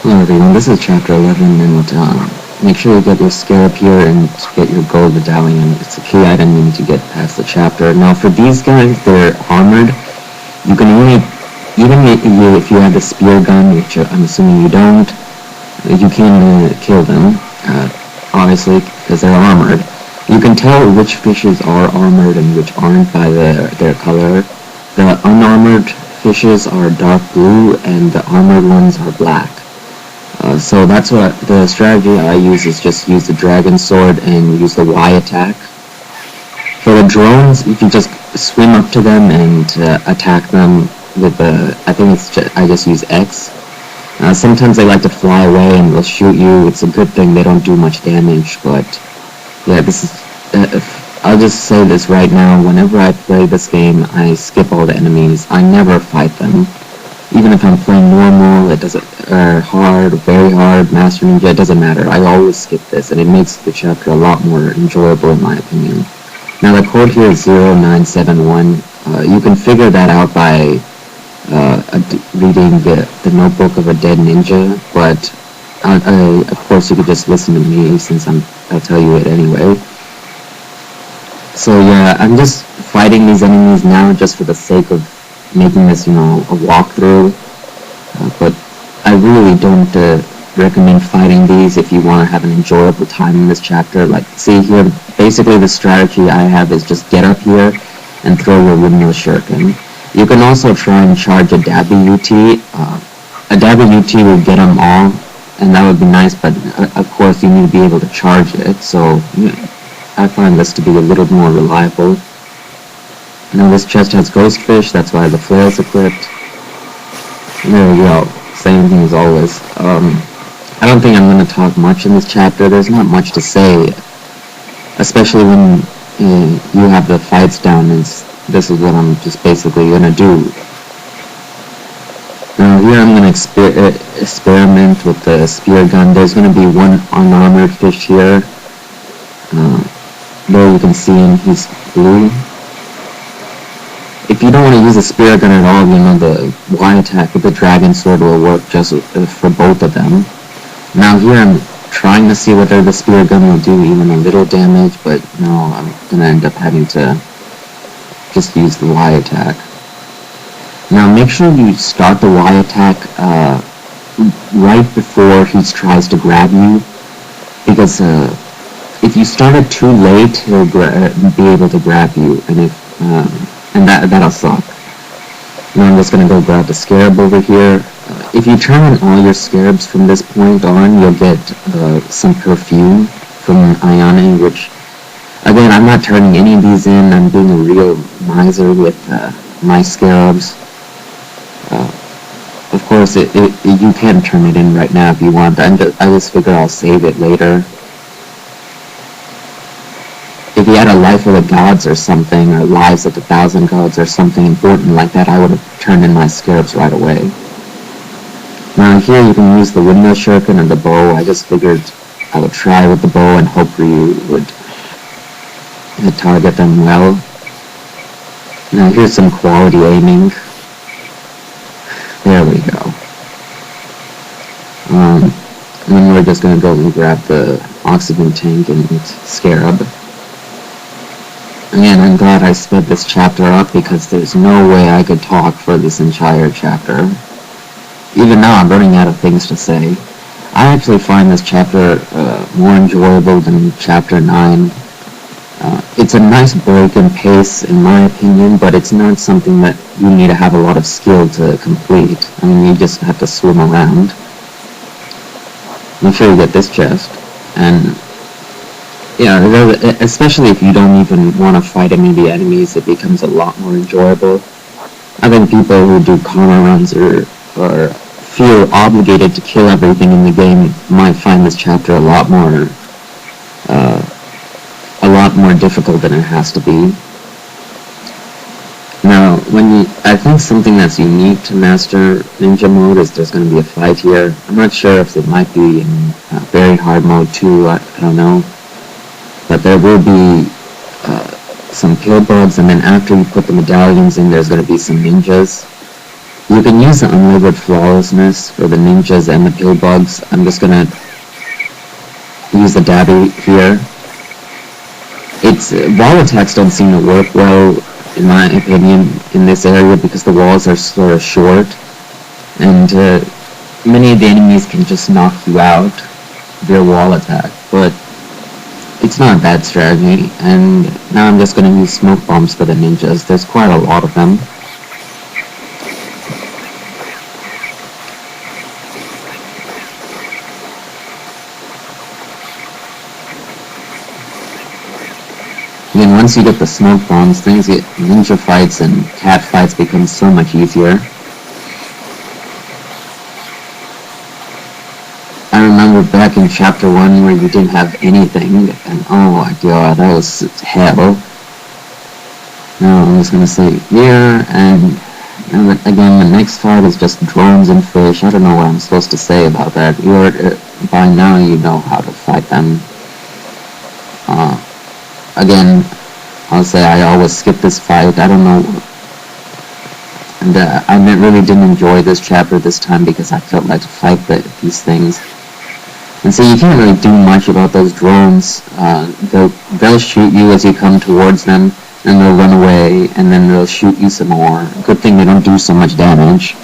Hello everyone, this is chapter 11, and make sure you get your scarab here and get your gold medallion. It's a key item you need to get past the chapter. Now for these guys, they're armored. You can only, if you have the spear gun, which I'm assuming you don't, you can kill them, obviously, because they're armored. You can tell which fishes are armored and which aren't by their color. The unarmored fishes are dark blue and the armored ones are black. So that's what the strategy I use is just use the dragon sword and use the Y attack. For the drones, you can just swim up to them and attack them with the, I just use X. Sometimes they like to fly away and they'll shoot you. It's a good thing they don't do much damage, but yeah, this is, I'll just say this right now, whenever I play this game, I skip all the enemies. I never fight them. Even if I'm playing normal, it doesn't, hard, very hard, Master Ninja, it doesn't matter. I always skip this, and it makes the chapter a lot more enjoyable in my opinion. Now the code here is 0971. You can figure that out by reading the Notebook of a Dead Ninja, but of course you could just listen to me since I'll tell you it anyway. So yeah, I'm just fighting these enemies now just for the sake of making this, a walkthrough, but I really don't recommend fighting these if you want to have an enjoyable time in this chapter. Like, see here, basically the strategy I have is just get up here and throw your windmill shuriken. You can also try and charge a Dabby UT. A Dabby UT will get them all, and that would be nice, but of course you need to be able to charge it, so I find this to be a little more reliable. Now this chest has ghost fish, that's why the flail's equipped. There we go, same thing as always. I don't think I'm going to talk much in this chapter. There's not much to say, especially when you have the fights down, and this is what I'm just basically going to do. Now here I'm going to experiment with the spear gun. There's going to be one unarmored fish here. There you can see him, he's blue. If you don't want to use a spear gun at all, the Y attack with the dragon sword will work just for both of them. Now here I'm trying to see whether the spear gun will do even a little damage, but no, I'm going to end up having to just use the Y attack. Now make sure you start the Y attack right before he tries to grab you, because if you start it too late, he'll be able to grab you, and that'll suck. Now I'm just going to go grab the scarab over here. If you turn on all your scarabs from this point on, you'll get some perfume from Ayane, which, again, I'm not turning any of these in. I'm being a real miser with my scarabs. Of course, you can turn it in right now if you want. I just figure I'll save it later. If you had a Life of the Gods or something, or Lives of the Thousand Gods or something important like that, I would have turned in my scarabs right away. Now here you can use the windmill shuriken and the bow. I just figured I would try with the bow and hopefully you would target them well. Now here's some quality aiming. There we go. And then we're just going to go and grab the oxygen tank and scarab. Again, I'm glad I sped this chapter up because there's no way I could talk for this entire chapter. Even now I'm running out of things to say. I actually find this chapter more enjoyable than chapter 9. It's a nice break in pace in my opinion, but it's not something that you need to have a lot of skill to complete. I mean, you just have to swim around. Make sure you get this chest. And yeah, especially if you don't even want to fight any of the enemies, it becomes a lot more enjoyable. I think people who do corner runs or feel obligated to kill everything in the game might find this chapter a lot more difficult than it has to be. Now, I think something that's unique to Master Ninja mode is there's going to be a fight here. I'm not sure if it might be in very hard mode too. I don't know. But there will be some kill bugs, and then after you put the medallions in, there's going to be some ninjas. You can use the unlabeled flawlessness for the ninjas and the pill bugs. I'm just gonna use the dabby here. Wall attacks don't seem to work well, in my opinion, in this area because the walls are sort of short, and many of the enemies can just knock you out their wall attack, but it's not a bad strategy. And now I'm just going to use smoke bombs for the ninjas. There's quite a lot of them. Again, once you get the smoke bombs, ninja fights and cat fights become so much easier. I remember back in chapter 1 where you didn't have anything, and oh my god, that was hell. Now I'm just gonna say here, and again, the next fight is just drones and fish. I don't know what I'm supposed to say about that. By now you know how to fight them. Again, I'll say I always skip this fight. I don't know. And I really didn't enjoy this chapter this time because I felt like to fight these things. And so you can't really do much about those drones. They'll shoot you as you come towards them, and they'll run away, and then they'll shoot you some more. Good thing they don't do so much damage.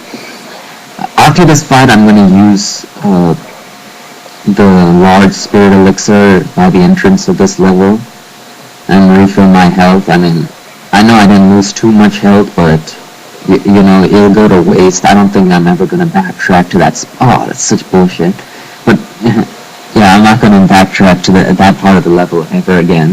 After this fight, I'm going to use the large spirit elixir by the entrance of this level and refill my health. I mean, I know I didn't lose too much health, but you know, it'll go to waste. I don't think I'm ever going to backtrack to that. Oh, that's such bullshit. But yeah, I'm not going to backtrack to that part of the level ever again.